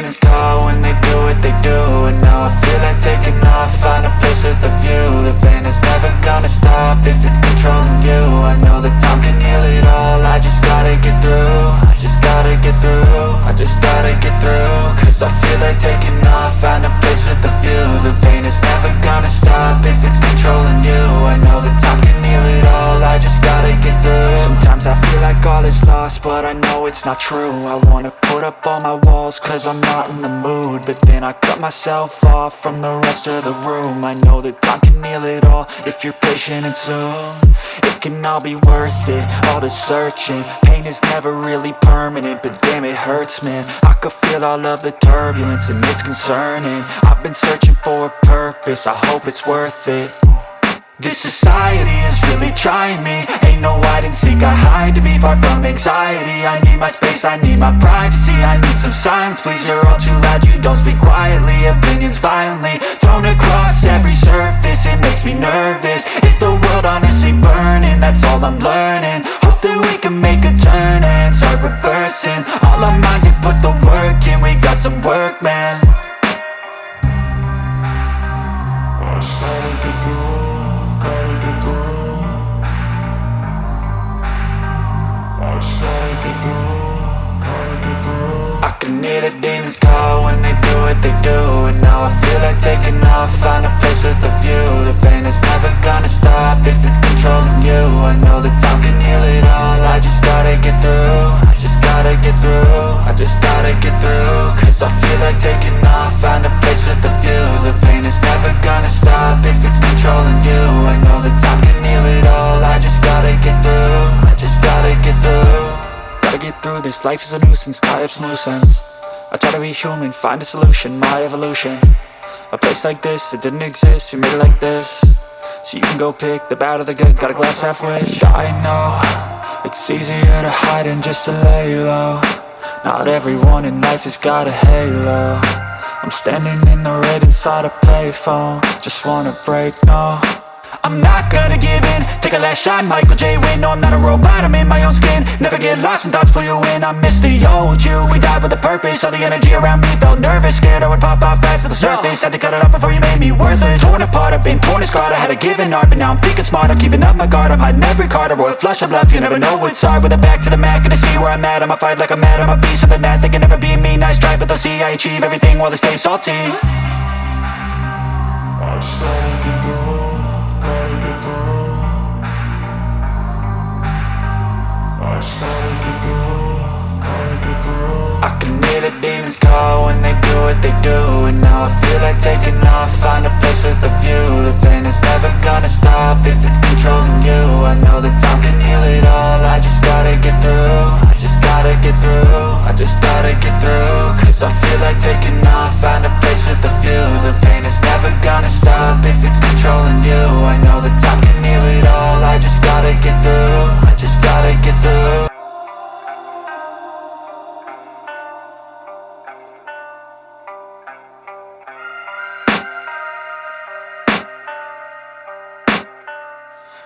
demons call when they do what they do. And now I feel like taking off, find a place with a view. The pain is never gonna stop if it's controlling you. I know that time can heal it all, I just gotta get through. I just gotta get through, I just gotta get through. Cause I feel like taking off, find a place with a view. The pain is never gonna stop if it's controlling you. I know that time can heal it all, I just gotta get through. Sometimes I feel like all is lost, but I know it's not true. I wanna put up all my walls cause I'm not in the mood, but then I cut myself off from the rest of the room. I know that time can heal it all if you're patient and soon. It can all be worth it, all the searching. Pain is never really permanent, but damn it hurts, man. I could feel all of the turbulence and it's concerning. I've been searching for a purpose, I hope it's worth it. This society is really trying me. Ain't no hide and seek, I hide to be far from anxiety. I need my space, I need my privacy. I need some silence, please, you're all too loud. You don't speak quietly, opinions violently thrown across every surface. It makes me nervous, is the world honestly burning? That's all I'm learning. Hope that we can make a turn and start reversing. All our minds, we put the work in, we got some work, man. I started to do. I can hear the demons call when they do what they do. And now I feel like taking off, find a place with a view. The pain is never gonna stop if it's controlling you. I know that time can heal it all, I just gotta get through. I just gotta get through, I just gotta get through. Cause I feel like taking off, find a place with a view. The pain is never gonna stop if it's controlling you. I know that time can heal it all, I just gotta get through. I just gotta get through. Gotta get through this, life is a nuisance, tie up some loose ends. I try to be human, find a solution, my evolution. A place like this, it didn't exist, we made it like this. So you can go pick the bad or the good, got a glass halfway. I know, it's easier to hide than just to lay low. Not everyone in life has got a halo. I'm standing in the red inside a payphone, just wanna break, no. I'm not gonna give in, take a last shot, Michael J. Win. No, I'm not a robot, I'm in my own skin. Never get lost when thoughts pull you in. I miss the old you, we died with a purpose. All the energy around me felt nervous, scared I would pop off fast to the surface. Had to cut it off before you made me worthless. Torn apart, I've been torn and scarred. I had a given art, but now I'm thinking smart. I'm keeping up my guard, I'm hiding every card. A royal flush of love, you never know what's hard. With a back to the mat, gonna see where I'm at. I'ma fight like I'm mad, I'ma be something that they can never be me. Nice try, but they'll see I achieve everything while they stay salty. I started to go. I can hear the demons call when they do what they do. And now I feel like taking off, find a place with a view. The pain is never gonna stop if it's controlling you. I know that time can heal it all, I just gotta get through. I just gotta get through, I just gotta get through. Cause I feel like taking off, find a place with a view. The pain is never gonna stop if it's controlling you. I know that time can heal it all, I just gotta get through. I just gotta get through.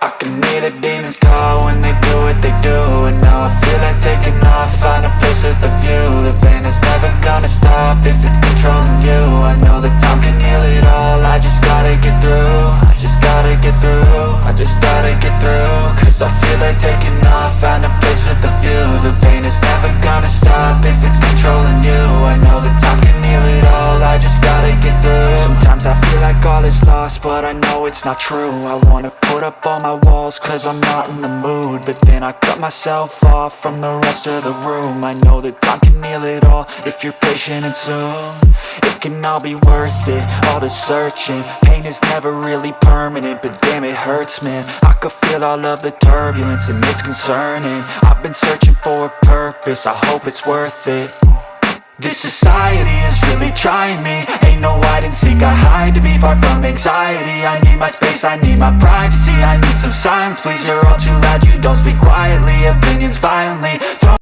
I can hear the demons call when they do what they do. And now I feel like taking off, find a place with a view. The pain is never gonna stop if it's controlling you. I know that time can heal it all, I just gotta get through. I just gotta get through, I just gotta get through. Cause I feel like taking off, find a place with a view. The pain is never gonna stop if it's controlling you. I know that time can heal it all, I just gotta get through. Sometimes I feel like all is lost, but I know it's not true. I wanna put up all my walls cause I'm not in the mood, but then I cut myself off from the rest of the room. I know that time can heal it all if you're patient and soon. It can all be worth it, all the searching. Pain is never really permanent, but damn it hurts, man. I could feel all of the turbulence and it's concerning. I've been searching for a purpose, I hope it's worth it. This society is really trying me. Ain't no hide and seek, I hide to be far from anxiety. I need my space, I need my privacy. I need some silence, please, you're all too loud. You don't speak quietly, opinions violently thrown